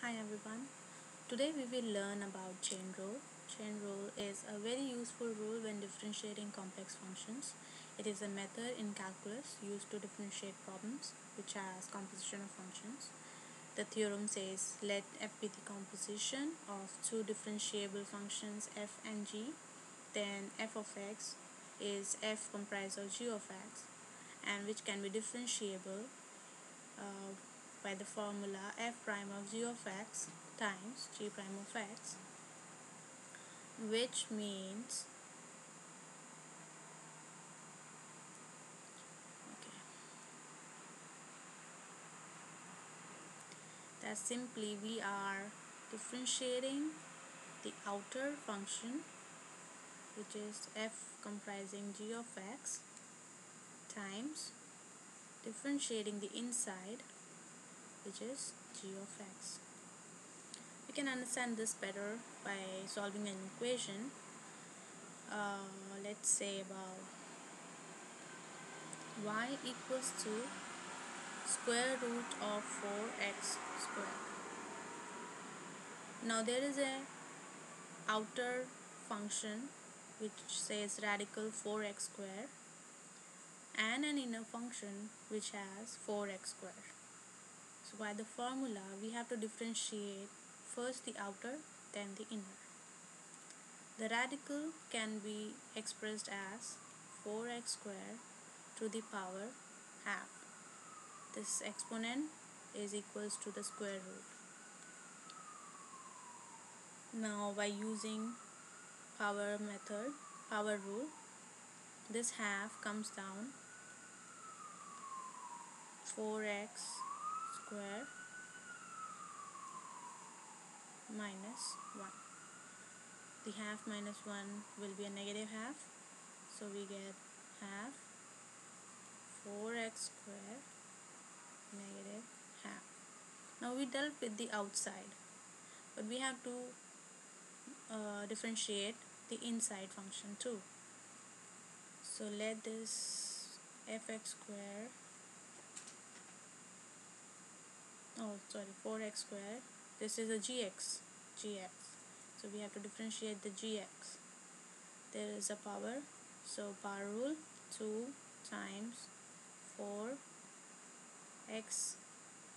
Hi everyone. Today we will learn about chain rule. Chain rule is a very useful rule when differentiating complex functions. It is a method in calculus used to differentiate problems which has composition of functions. The theorem says let f be the composition of two differentiable functions f and g. Then f of x is f comprised of g of x and which can be differentiable uh, by the formula f prime of g of x times g prime of x, which means okay, that simply we are differentiating the outer function, which is f comprising g of x, times differentiating the inside, which is g of x. We can understand this better by solving an equation. Let's say about y equals to square root of 4x squared. Now there is a outer function which says radical 4x squared and an inner function which has 4x squared. So by the formula we have to differentiate first the outer then the inner. The radical can be expressed as 4x squared to the power half. This exponent is equals to the square root. Now by using power rule, this half comes down 4x square minus 1. The half minus 1 will be a negative half, so we get half 4x square negative half. Now we dealt with the outside, but we have to differentiate the inside function too. So let this fx square, 4x square, this is a gx. So we have to differentiate the gx. There is a power, so power rule 2 times 4 x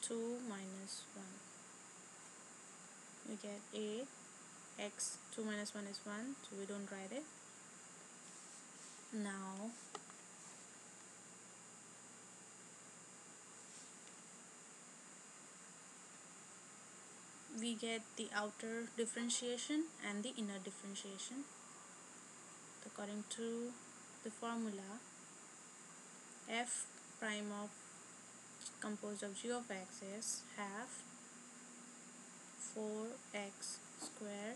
2 minus 1. We get 8 x 2 minus 1 is 1, so we don't write it. Now we get the outer differentiation and the inner differentiation. According to the formula, f prime of composed of g of x is half 4x square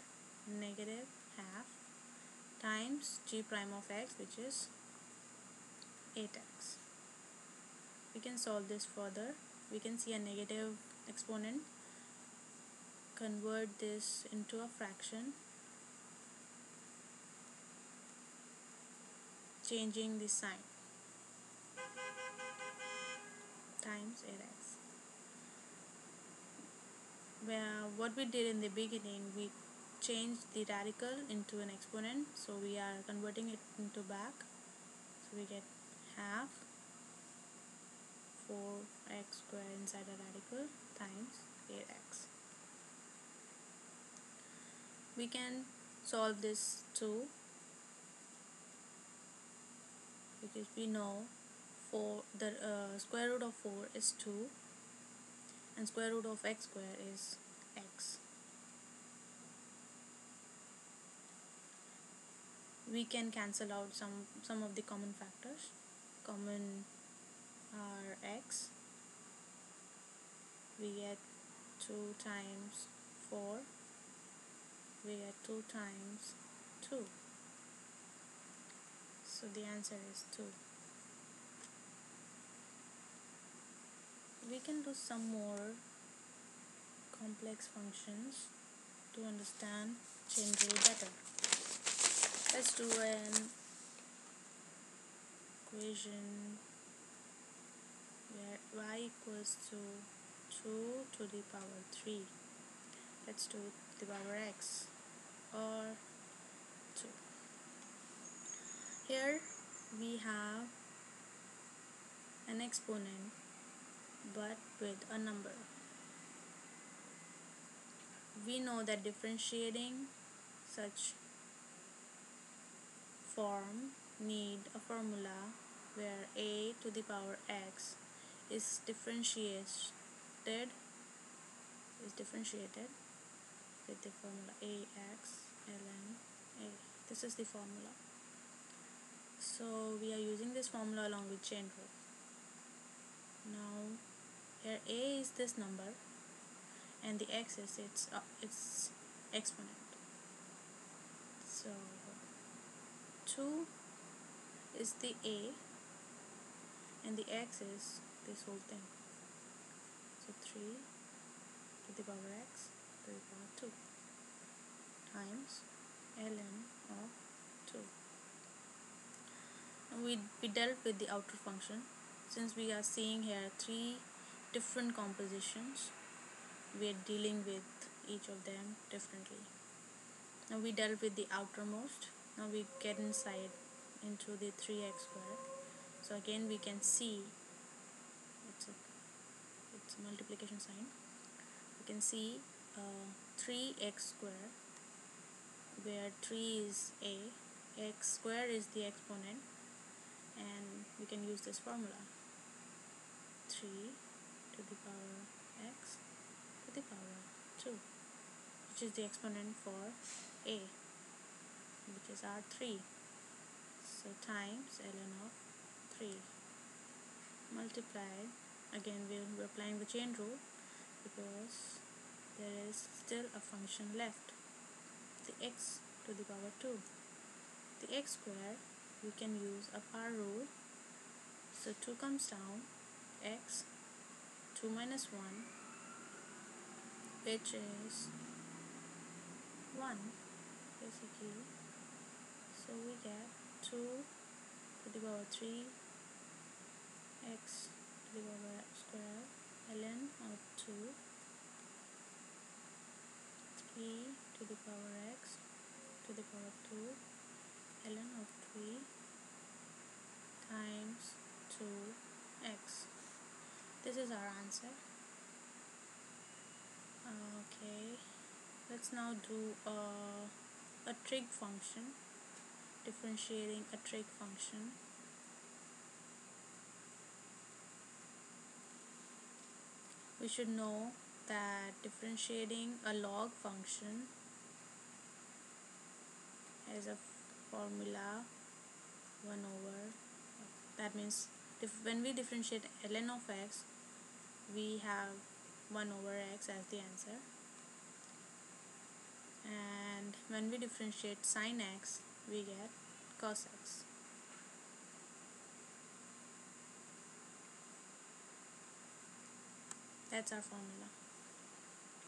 negative half times g prime of x, which is 8x. We can solve this further. We can see a negative exponent. Convert this into a fraction, changing the sign, times 8x. Where what we did in the beginning, we changed the radical into an exponent, so we are converting it into back. So we get half 4x squared inside a radical times 8x. We can solve this too, because we know the square root of 4 is 2 and square root of x square is x. We can cancel out some of the common factors. Common are x. We get 2 times 4. We get 2 times 2. So the answer is 2. We can do some more complex functions to understand chain rule better. Let's do an equation where y equals to 2 to the power 3. Let's do the power x or 2. Here we have an exponent but with a number. We know that differentiating such form need a formula where a to the power x is differentiated with the formula ax ln a. This is the formula. So we are using this formula along with chain rule. Now here a is this number and the x is its exponent. So 2 is the a and the x is this whole thing. So 3 to the power x to the power 2 times ln of 2. And we dealt with the outer function. Since we are seeing here 3 different compositions, we are dealing with each of them differently. Now we dealt with the outermost. Now we get inside into the 3x square. So again we can see it's a multiplication sign. We can see 3x square where 3 is a, x square is the exponent, and we can use this formula 3 to the power x to the power 2, which is the exponent for a, which is our 3. So times ln of 3 multiplied, again we're applying the chain rule because there is still a function left, the x to the power 2. The x square, we can use a power rule. So 2 comes down, x, 2 minus 1, which is 1 basically. So we get 2 to the power 3 x to the power x square ln of 2, 3 to the power x to the power 2 ln of 3 times 2x. This is our answer. Okay, let's now do a trig function, differentiating a trig function. We should know that differentiating a log function has a formula 1 over, that means when we differentiate ln of x, we have 1 over x as the answer, and when we differentiate sin x, we get cos x. That's our formula.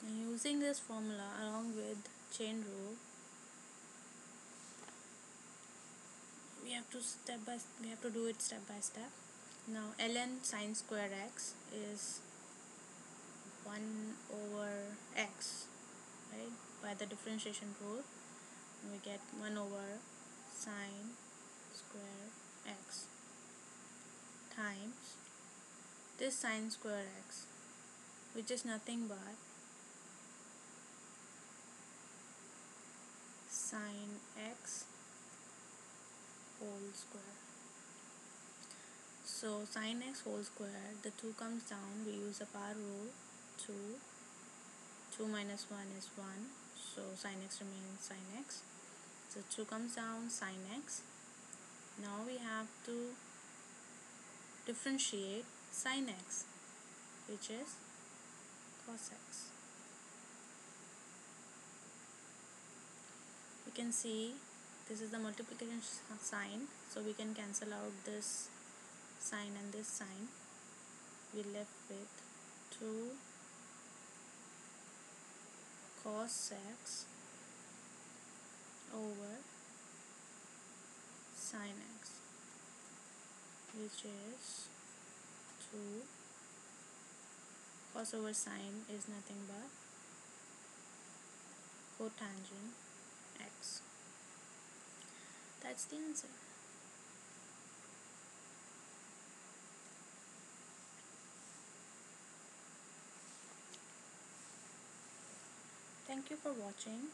And using this formula along with chain rule, we have to do it step by step. Now ln sin square x is 1 over x, right? By the differentiation rule, we get 1 over sin square x times this sin square x, which is nothing but sin x whole square. So sin x whole square, the 2 comes down, we use a power rule, 2 minus 1 is 1, so sin x remains sin x. So 2 comes down, sin x. Now we have to differentiate sin x, which is cos x. We can see this is the multiplication sign, so we can cancel out this sign and this sign. We left with 2 cos x over sin x, which is 2 cos over sin is nothing but cotangent x. That's the answer. Thank you for watching.